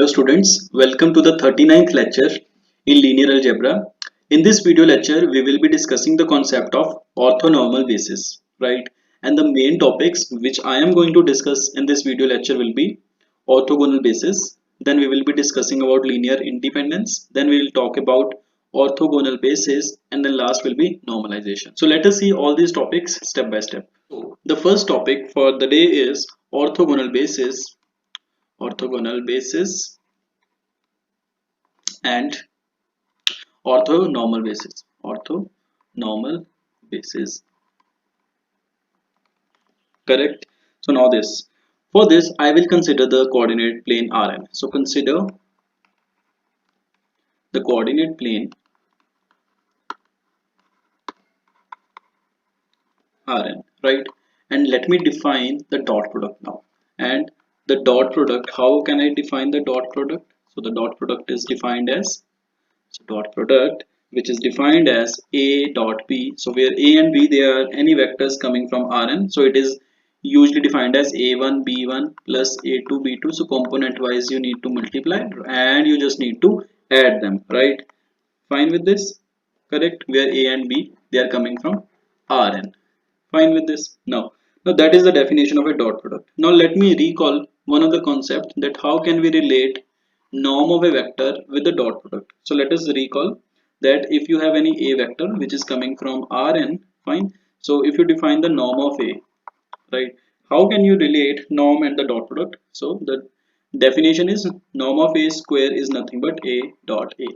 Hello students, welcome to the 39th lecture in linear algebra. In this video lecture, we will be discussing the concept of orthonormal basis, right? And the main topics which I am going to discuss in this video lecture will be orthogonal basis. Then we will be discussing about linear independence. Then we will talk about orthogonal basis, and then last will be normalization. So let us see all these topics step by step. The first topic for the day is orthogonal basis. Orthogonal basis and orthonormal basis. Orthonormal basis. Correct. So now this. For this, I will consider the coordinate plane Rn. So consider the coordinate plane Rn, right? And let me define the dot product now. And the dot product, how can I define the dot product? So the dot product is defined as, so dot product which is defined as a dot b. So where a and b, they are any vectors coming from Rn, so it is usually defined as a1 b1 plus a2 b2. So component wise you need to multiply and you just need to add them, right? Fine with this? Correct. Where a and b, they are coming from Rn. Fine with this? Now that is the definition of a dot product. Now let me recall one of the concept, that how can we relate norm of a vector with the dot product. So let us recall that if you have any a vector which is coming from Rn, fine. So if you define the norm of a, right, how can you relate norm and the dot product? So the definition is norm of a square is nothing but a dot a.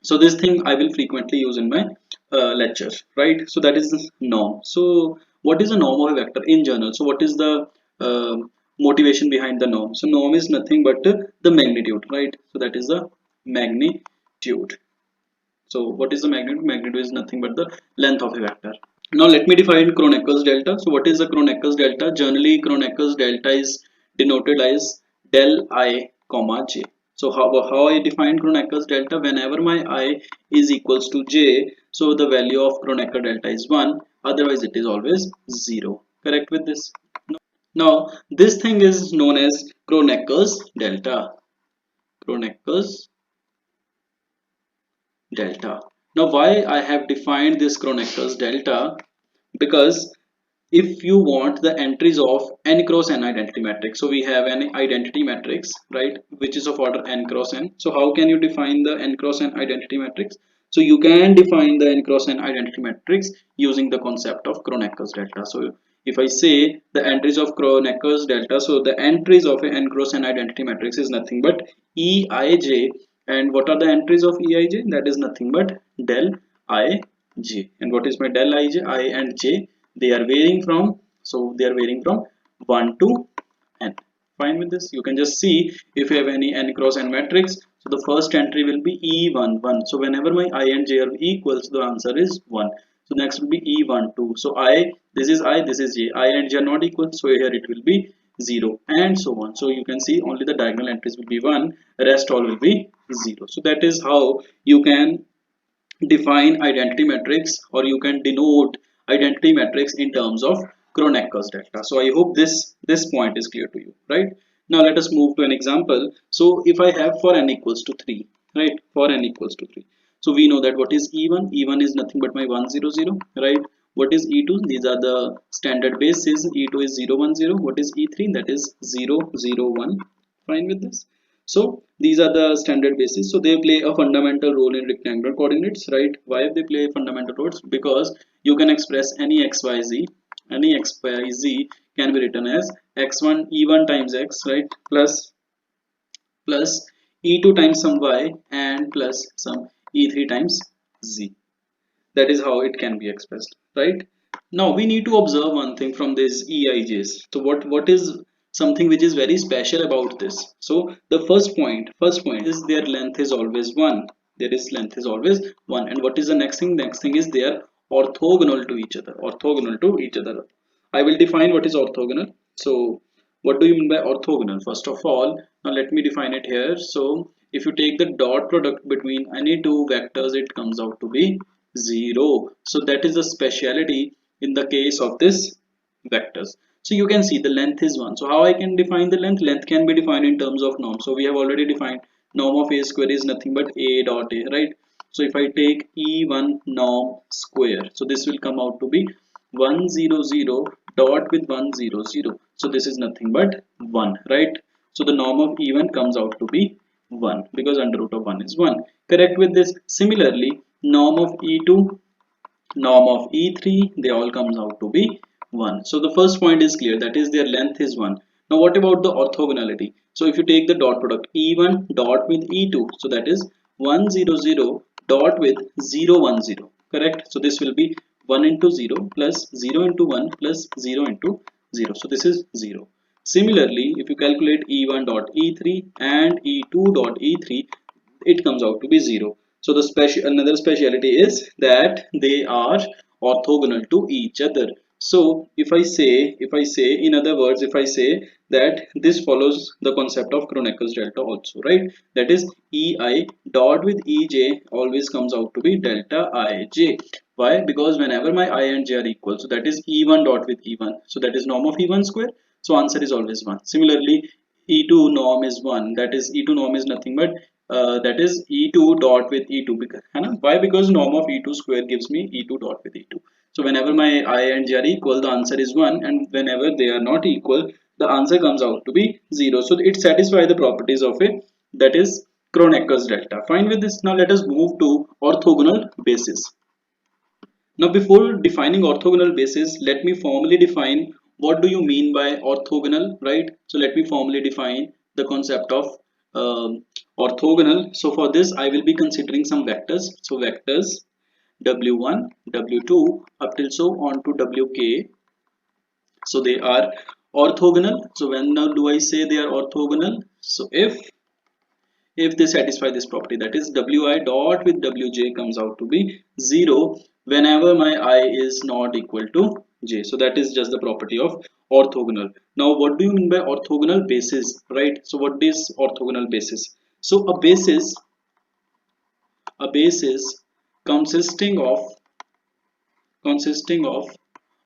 So this thing I will frequently use in my lecture, right? So that is the norm. So what is the norm of a vector in general? So what is the uh, motivation behind the norm? So norm is nothing but the magnitude, right? So that is the magnitude. So what is the magnitude? Magnitude is nothing but the length of a vector. Now let me define Kronecker delta. So what is the Kronecker delta? Generally Kronecker delta is denoted as del I comma j. So how I define Kronecker delta? Whenever my I is equals to j, so the value of Kronecker delta is 1, otherwise it is always 0. Correct with this? Now this thing is known as Kronecker's delta. Kronecker's delta. Now why I have defined this Kronecker's delta? Because if you want the entries of n cross n identity matrix, so we have an identity matrix, right, which is of order n cross n. So how can you define the n cross n identity matrix? So you can define the n cross n identity matrix using the concept of Kronecker's delta. So if I say the entries of Kronecker's delta, so the entries of an n cross n identity matrix is nothing but Eij, and what are the entries of Eij? That is nothing but del Ij. And what is my del Ij? I and j, they are varying from, so they are varying from 1 to n. Fine with this? You can just see if you have any n cross n matrix, so the first entry will be E11. So whenever my I and j are equal, so the answer is 1. So next will be E12. So this is j. I and j are not equal, so here it will be 0, and so on. So you can see only the diagonal entries will be 1, rest all will be 0. So that is how you can define identity matrix, or you can denote identity matrix in terms of Kronecker's delta. So I hope this point is clear to you, right? Now let us move to an example. So if I have for n equals to 3, right, for n equals to 3, so we know that what is E1? E1 is nothing but my 1 0 0, right? What is E2? These are the standard bases. E2 is 0 1 0. What is E3? That is 0 0 1. Fine with this? So these are the standard bases. So they play a fundamental role in rectangular coordinates, right? Why they play fundamental roles? Because you can express any xyz, any xyz can be written as x1 e1 times x, right, plus e2 times some y and plus some e3 times z. That is how it can be expressed, right? Now we need to observe one thing from these EIJs. So what is something which is very special about this? So the first point is their length is always 1. There is length is always 1. And what is the next thing? Next thing is they are orthogonal to each other. Orthogonal to each other. I will define what is orthogonal. So what do you mean by orthogonal? First of all, now let me define it here. So if you take the dot product between any two vectors, it comes out to be 0. So that is a speciality in the case of this vectors. So you can see the length is 1. So how I can define the length? Length can be defined in terms of norm. So we have already defined norm of a square is nothing but a dot a, right? So if I take e1 norm square, so this will come out to be 100 dot with 100. So this is nothing but 1, right? So the norm of e1 comes out to be 1 because under root of 1 is 1. Correct with this. Similarly, norm of e2, norm of e3, they all comes out to be 1. So the first point is clear, that is their length is 1. Now what about the orthogonality? So if you take the dot product e1 dot with e2, so that is 100 dot with 010, correct? So this will be 1 into 0 plus 0 into 1 plus 0 into 0. So this is 0. Similarly, if you calculate e1 dot e3 and e2 dot e3, it comes out to be 0. So the special another speciality is that they are orthogonal to each other. So if I say in other words, if I say that this follows the concept of Kronecker delta also, right? That is ei dot with ej always comes out to be delta ij. Why? Because whenever my I and j are equal, so that is e1 dot with e1, so that is norm of e1 square, so answer is always 1. Similarly, e2 norm is 1, that is e2 norm is nothing but that is e2 dot with e2 because, why? Because norm of e2 square gives me e2 dot with e2. So whenever my I and j are equal, the answer is 1, and whenever they are not equal, the answer comes out to be 0. So it satisfies the properties of a, that is Kronecker's delta. Fine with this. Now let us move to orthogonal basis. Now before defining orthogonal basis, let me formally define what do you mean by orthogonal, right? So let me formally define the concept of orthogonal. So for this I will be considering some vectors. So vectors w1, w2 up till so on to wk. So they are orthogonal. So when now do I say they are orthogonal? So if they satisfy this property, that is wi dot with wj comes out to be 0 whenever my I is not equal to j. So that is just the property of orthogonal. Now what do you mean by orthogonal basis, right? So what is orthogonal basis? So a basis consisting of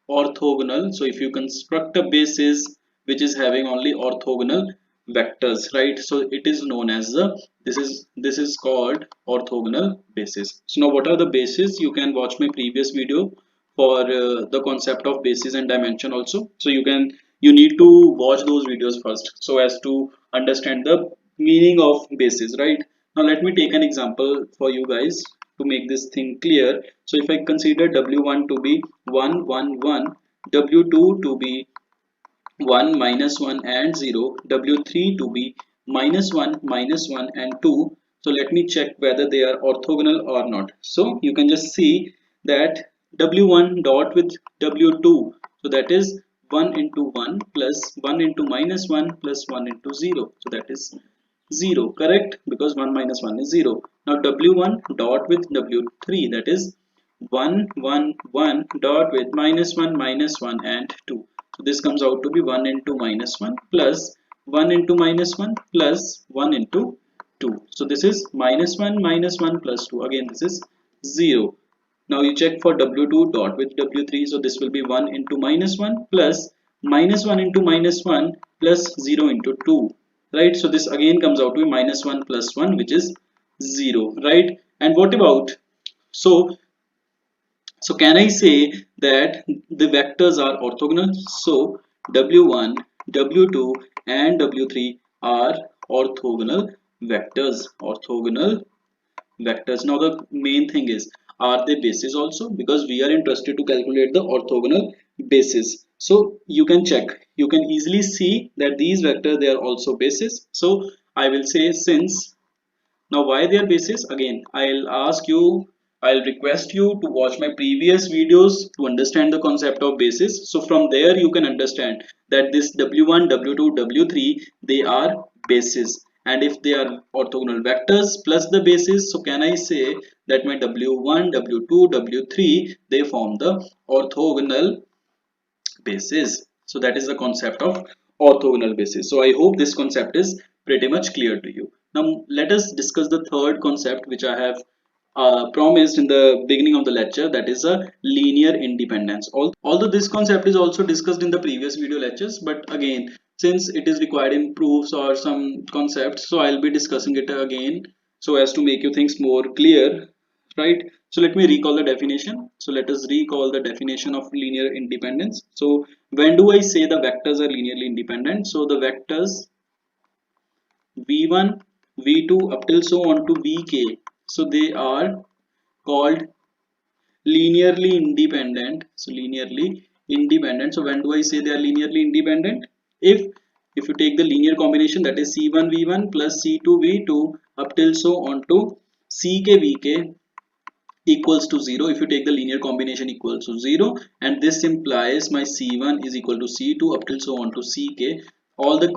orthogonal. So if you construct a basis which is having only orthogonal vectors, right? So it is known as the, this is called orthogonal basis. So now what are the bases? You can watch my previous video for the concept of basis and dimension also. So you need to watch those videos first so as to understand the meaning of basis, right? Now let me take an example for you guys to make this thing clear. So if I consider w1 to be 1 1 1, w2 to be 1 minus 1 and 0, w3 to be minus 1 minus 1 and 2. So let me check whether they are orthogonal or not. So you can just see that w1 dot with w2, so that is 1 into 1 plus 1 into minus 1 plus 1 into 0, so that is 0, correct? Because 1 minus 1 is 0. Now w1 dot with w3, that is 1 1 1 dot with minus 1 minus 1 and 2. So this comes out to be 1 into minus 1 plus 1 into minus 1 plus 1 into 2. So this is minus 1 minus 1 plus 2. Again this is 0. Now you check for w2 dot with w3. So this will be 1 into minus 1 plus minus 1 into minus 1 plus 0 into 2. Right? So this again comes out to be minus 1 plus 1, which is 0. Right? And what about, so can I say that the vectors are orthogonal? So w1, w2 and w3 are orthogonal vectors. Orthogonal vectors. Now the main thing is, are they bases also? Because we are interested to calculate the orthogonal basis. So you can check. You can easily see that these vectors, they are also bases. So I will say, since, now why they are basis? Again, I'll request you to watch my previous videos to understand the concept of basis. So from there you can understand that this w1, w2, w3, they are bases. And if they are orthogonal vectors plus the basis, so can I say that my w1, w2, w3, they form the orthogonal basis. So that is the concept of orthogonal basis. So I hope this concept is pretty much clear to you. Now let us discuss the third concept which I have promised in the beginning of the lecture, that is a linear independence. Although this concept is also discussed in the previous video lectures, but again since it is required in proofs or some concepts, so I'll be discussing it again so as to make you things more clear, right? So let me recall the definition. So let us recall the definition of linear independence. So when do I say the vectors are linearly independent? So the vectors v1, v2 up till so on to vk, so they are called linearly independent. So linearly independent. So when do I say they are linearly independent? If you take the linear combination, that is c1 v1 plus c2 v2 up till so on to ck vk equals to 0. If you take the linear combination equals to 0, and this implies my c1 is equal to c2 up till so on to ck, all the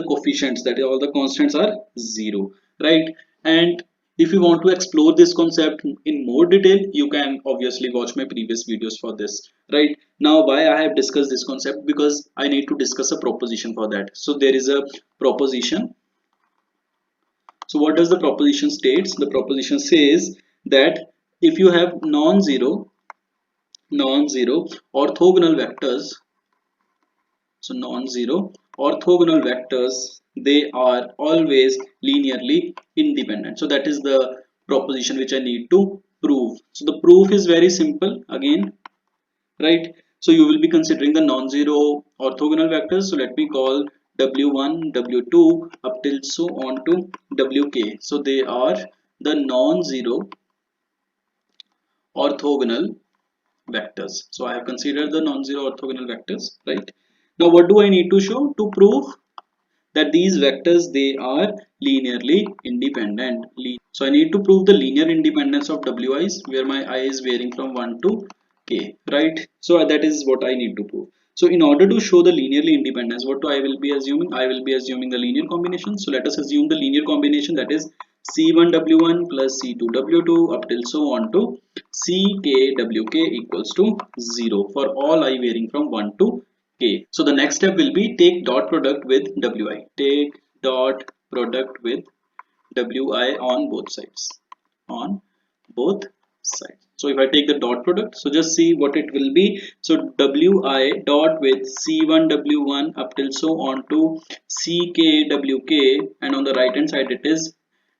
coefficients, that is all the constants, are 0, right? And if you want to explore this concept in more detail, you can obviously watch my previous videos for this. Right now, why I have discussed this concept? Because I need to discuss a proposition for that. So there is a proposition. So what does the proposition states? The proposition says that if you have non-zero orthogonal vectors, so non-zero orthogonal vectors, they are always linearly independent. So that is the proposition which I need to prove. So the proof is very simple again, right? So you will be considering the non-zero orthogonal vectors. So let me call w1 w2 up till so on to wk. So they are the non-zero orthogonal vectors. So I have considered the non-zero orthogonal vectors, right? Now what do I need to show to prove that these vectors, they are linearly independent? So I need to prove the linear independence of wi's, where my I is varying from 1 to k, right? So that is what I need to prove. So in order to show the linearly independence, what I will be assuming? I will be assuming the linear combination. So let us assume the linear combination, that is c1 w1 plus c2 w2 up till so on to ck wk equals to 0 for all I varying from 1 to k. So the next step will be take dot product with wi. Take dot product with wi on both sides. On both sides. So if I take the dot product, so just see what it will be. So wi dot with c1 w1 up till so on to ck wk, and on the right hand side it is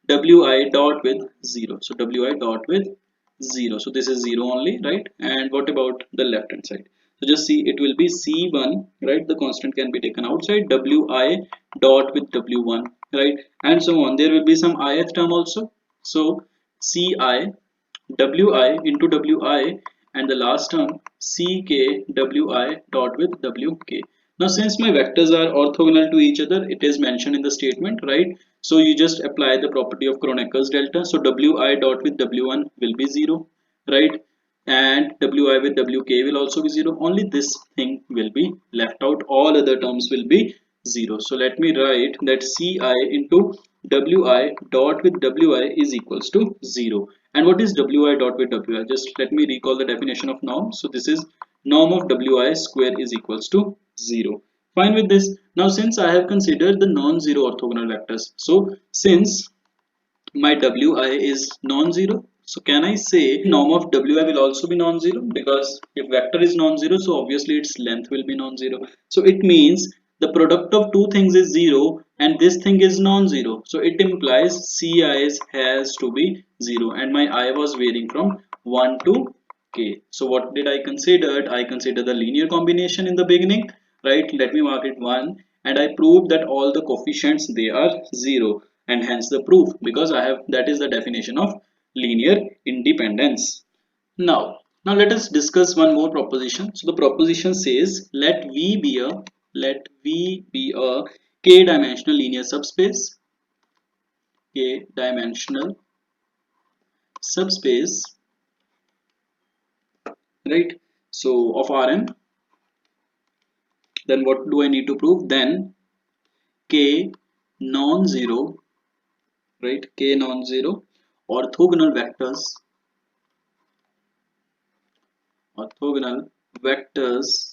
wi dot with 0. So wi dot with 0. So this is 0 only, right? And what about the left hand side? So just see, it will be c1, right? The constant can be taken outside, wi dot with w1, right? And so on. There will be some ith term also. So ci wi into wi, and the last term ck wi dot with wk. Now since my vectors are orthogonal to each other, it is mentioned in the statement, right? So you just apply the property of Kroneker's delta. So wi dot with w1 will be 0, right? And wi with wk will also be 0. Only this thing will be left out. All other terms will be 0. So let me write that ci into wi dot with wi is equals to 0. And what is wi dot with wi? Just let me recall the definition of norm. So this is norm of wi square is equals to 0. Fine with this. Now since I have considered the non-zero orthogonal vectors, so since my wi is non-zero, so can I say norm of wi will also be non-zero? Because if vector is non-zero, so obviously its length will be non-zero. So it means the product of two things is 0 and this thing is non-zero. So it implies ci has to be 0, and my I was varying from 1 to k. So what did I consider? I considered the linear combination in the beginning, right? Let me mark it 1, and I proved that all the coefficients, they are 0, and hence the proof, because I have, that is the definition of linear independence. Now let us discuss one more proposition. So the proposition says let V be a k-dimensional linear subspace, k-dimensional subspace, right? So of Rn, then what do I need to prove? Then k non-zero, right? K non-zero orthogonal vectors, orthogonal vectors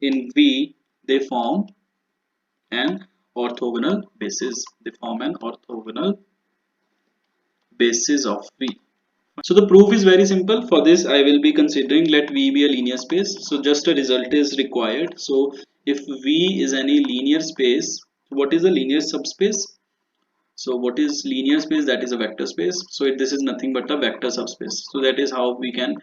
in V, they form an orthogonal basis. They form an orthogonal basis of V. So the proof is very simple. For this I will be considering let V be a linear space. So just a result is required. So if V is any linear space, what is a linear subspace? So what is linear space? That is a vector space. So this is nothing but a vector subspace. So that is how we can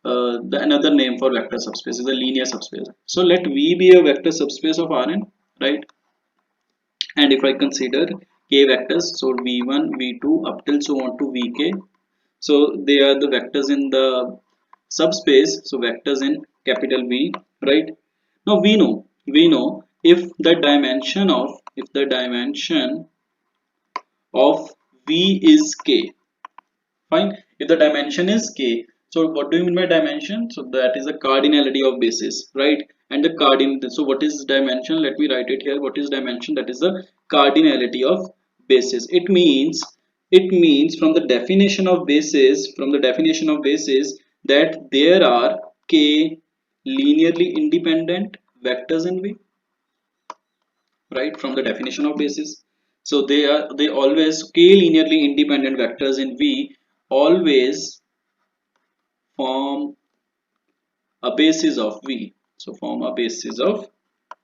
another name for vector subspace is a linear subspace. So let V be a vector subspace of Rn, right? And if I consider k vectors, so v1 v2 up till so on to vk, so they are the vectors in the subspace, so vectors in capital V, right? Now we know if the dimension of V is k. Fine. If the dimension is k, so what do you mean by dimension? So that is the cardinality of basis, right? And the so what is dimension? Let me write it here. What is dimension? That is the cardinality of basis. It means from the definition of basis, that there are k linearly independent vectors in V, right? From the definition of basis, so they always k linearly independent vectors in V always form a basis of V. So form a basis of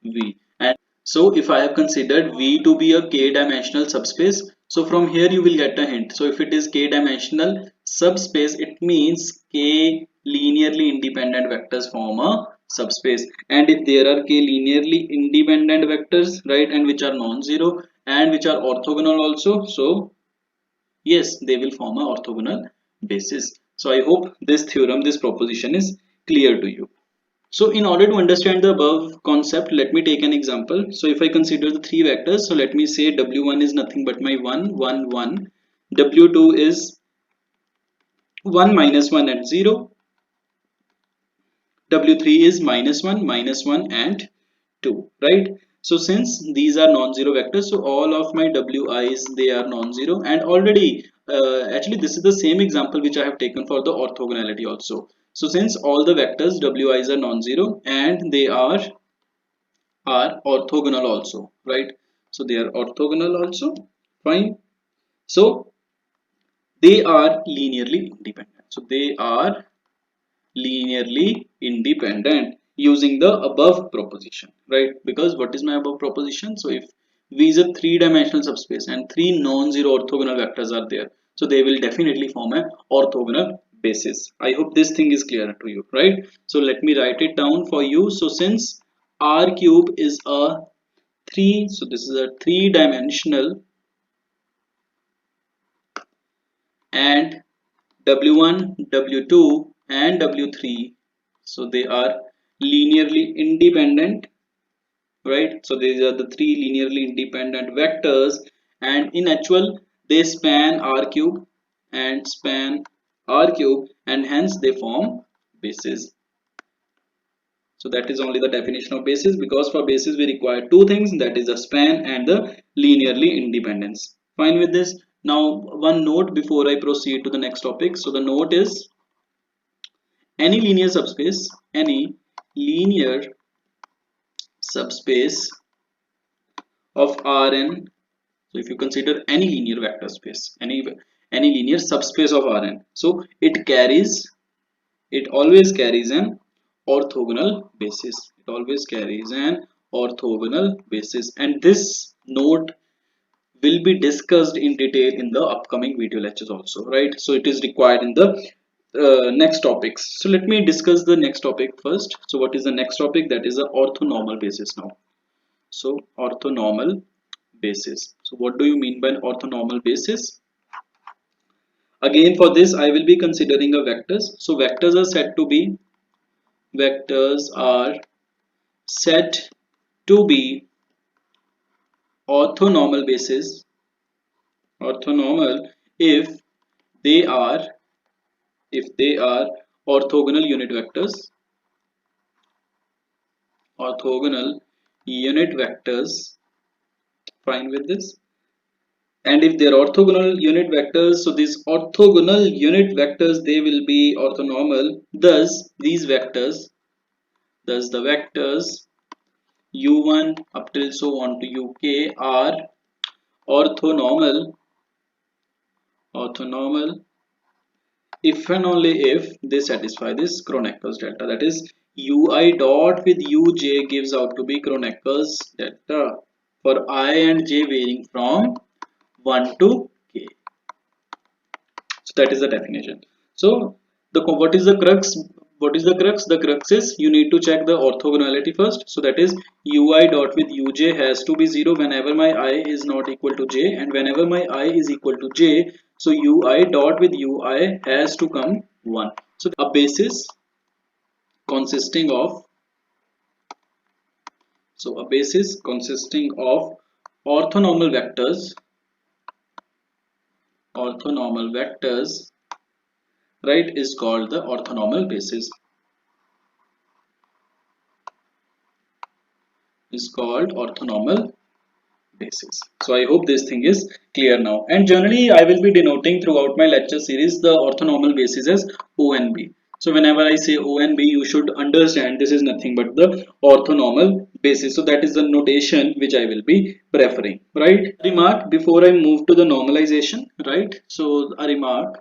V. And so if I have considered V to be a k dimensional subspace, so from here you will get a hint. So if it is k dimensional subspace, it means k linearly independent vectors form a subspace. And if there are k linearly independent vectors, right, and which are non-zero and which are orthogonal also, so yes, they will form a orthogonal basis. So I hope this proposition is clear to you. So in order to understand the above concept, let me take an example. So if I consider the three vectors, so let me say W1 is nothing but my 1, 1, 1. W2 is 1, minus 1 and 0. W3 is minus 1 and 2, right? So since these are non-zero vectors, so all of my Wi's, they are non-zero, and already actually this is the same example which I have taken for the orthogonality also. So since all the vectors Wi's are non-zero and they are orthogonal also, right? So they are orthogonal also, fine. So they are linearly independent. So they are linearly independent using the above proposition, right? Because what is my above proposition? So if V is a three-dimensional subspace and three non-zero orthogonal vectors are there, so they will definitely form an orthogonal basis. I hope this thing is clear to you, right? So let me write it down for you. So since R cube is a 3, so this is a three-dimensional, and W1, W2 and W3, so they are linearly independent, right? So these are the three linearly independent vectors, and in actual they span R cube and hence they form basis. So that is only the definition of basis, because for basis we require two things, that is the span and the linearly independence. Fine with this? Now one note before I proceed to the next topic. So the note is any linear subspace of Rn. So if you consider any linear vector space, any linear subspace of Rn, so it always carries an orthogonal basis. It always carries an orthogonal basis, and this note will be discussed in detail in the upcoming video lectures also, right? So it is required in the next topics. So let me discuss the next topic first. So what is the next topic? That is the orthonormal basis now. So orthonormal basis. So what do you mean by an orthonormal basis? Again, for this I will be considering a vectors. So vectors are said to be orthonormal basis, orthonormal if they are orthogonal unit vectors, orthogonal unit vectors, fine with this. And if they're orthogonal unit vectors, so these orthogonal unit vectors, they will be orthonormal. Thus the vectors u1 up till so on to uk are orthonormal if and only if they satisfy this Kronecker delta, that is ui dot with uj gives out to be Kronecker delta for I and j varying from 1 to k. So that is the definition. So what is the crux? What is the crux? The crux is you need to check the orthogonality first. So that is ui dot with uj has to be 0 whenever my I is not equal to j, and whenever my I is equal to j, so ui dot with ui has to come 1. So a basis consisting of a basis consisting of orthonormal vectors, orthonormal vectors, right, is called the orthonormal basis. Is called orthonormal basis. So I hope this thing is clear now. And generally I will be denoting throughout my lecture series the orthonormal basis as ONB. So whenever I say ONB, you should understand this is nothing but the orthonormal basis. So that is the notation which I will be preferring, right? Remark before I move to the normalization, right? So a remark.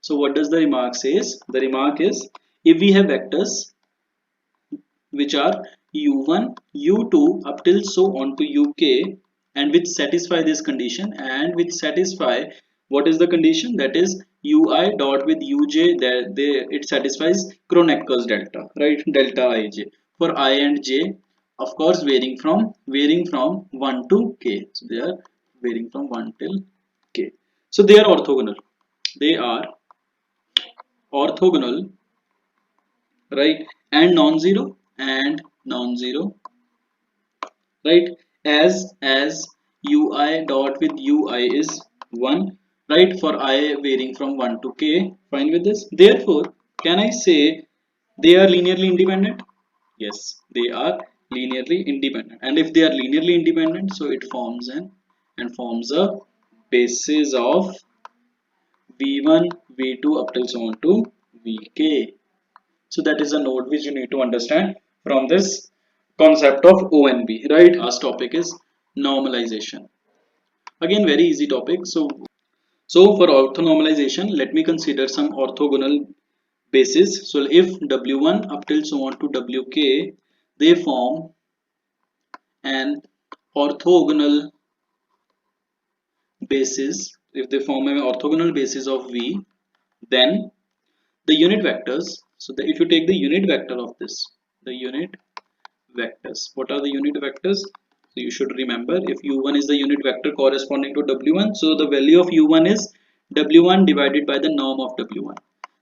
So what does the remark says? The remark is if we have vectors which are u1 u2 up till so on to uk, and which satisfy this condition, and which satisfy what is the condition, that is ui dot with uj, that it satisfies Kronecker's delta, right, delta ij for I and j, of course varying from 1 to k. So they are varying from 1 till k. So they are orthogonal, they are orthogonal, right, and non-zero, and non-zero, right, as ui dot with ui is 1, right, for I varying from 1 to k. Fine with this. Therefore can I say they are linearly independent? Yes, they are linearly independent, and if they are linearly independent, so it forms forms a basis of v1 v2 up till so on to vk. So that is a node which you need to understand from this concept of ONB, right? Last topic is normalization. Again, very easy topic. So for orthonormalization, let me consider some orthogonal basis. So if W1 up till so on to WK, they form an orthogonal basis. If they form an orthogonal basis of V, then the unit vectors. So if you take the unit vector of this, the unit vectors. What are the unit vectors? So you should remember, if u1 is the unit vector corresponding to w1, so the value of u1 is w1 divided by the norm of w1.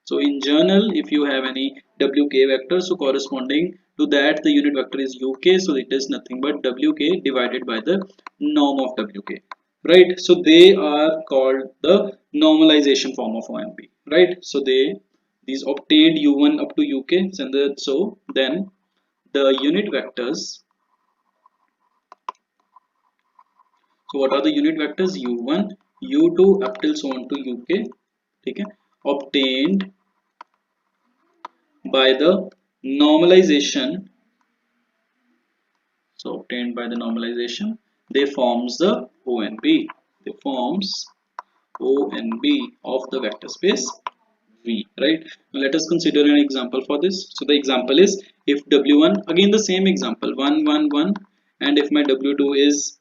So in general, if you have any wk vector, so corresponding to that the unit vector is uk, so it is nothing but wk divided by the norm of wk, right? So they are called the normalization form of OMP, right? So these obtained u1 up to uk, and so then the unit vectors. So what are the unit vectors? u1 u2 up till so on to uk, okay, obtained by the normalization. So obtained by the normalization, they forms the ONB, they forms ONB of the vector space V, right? Now let us consider an example for this. So the example is if w1, again the same example, 1 1 1, and if my w2 is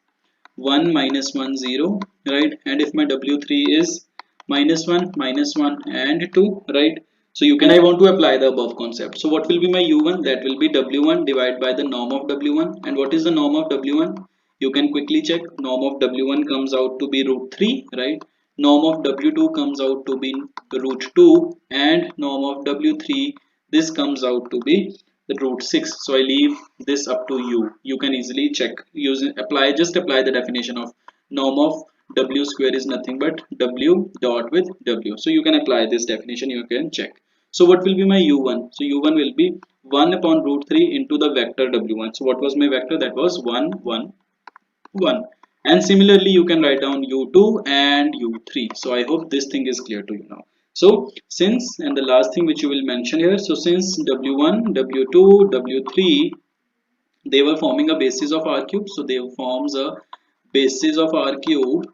1 minus 1 0, right, and if my w3 is minus 1 minus 1 and 2, right. So you can, I want to apply the above concept. So what will be my u1? That will be w1 divided by the norm of w1. And what is the norm of w1? You can quickly check. Norm of w1 comes out to be root 3, right? Norm of w2 comes out to be root 2, and norm of w3, this comes out to be the root 6. So I leave this up to you. You can easily check using just apply the definition of norm of w square is nothing but w dot with w. So you can apply this definition, you can check. So what will be my u1? So u1 will be 1 upon root 3 into the vector w1. So what was my vector? That was 1 1 1. And similarly you can write down u2 and u3. So I hope this thing is clear to you now. So since, and the last thing which you will mention here, so since w1 w2 w3, they were forming a basis of r cube, so they forms a basis of r cube,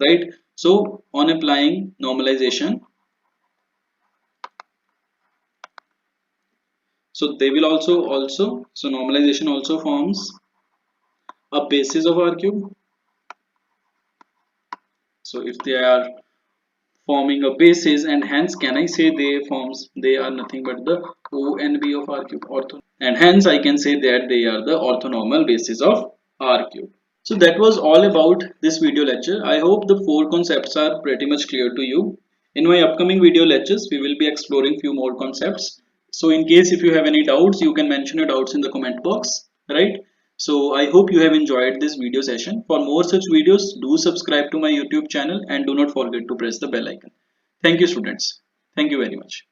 right? So on applying normalization, So they will also so normalization also forms a basis of R cube. So if they are forming a basis, and hence can I say they are nothing but the O and B of R cube, ortho, and hence I can say that they are the orthonormal basis of R cube. So that was all about this video lecture. I hope the four concepts are pretty much clear to you. In my upcoming video lectures, we will be exploring few more concepts. So in case if you have any doubts, you can mention your doubts in the comment box, right? So I hope you have enjoyed this video session. For more such videos, do subscribe to my YouTube channel and do not forget to press the bell icon. Thank you, students. Thank you very much.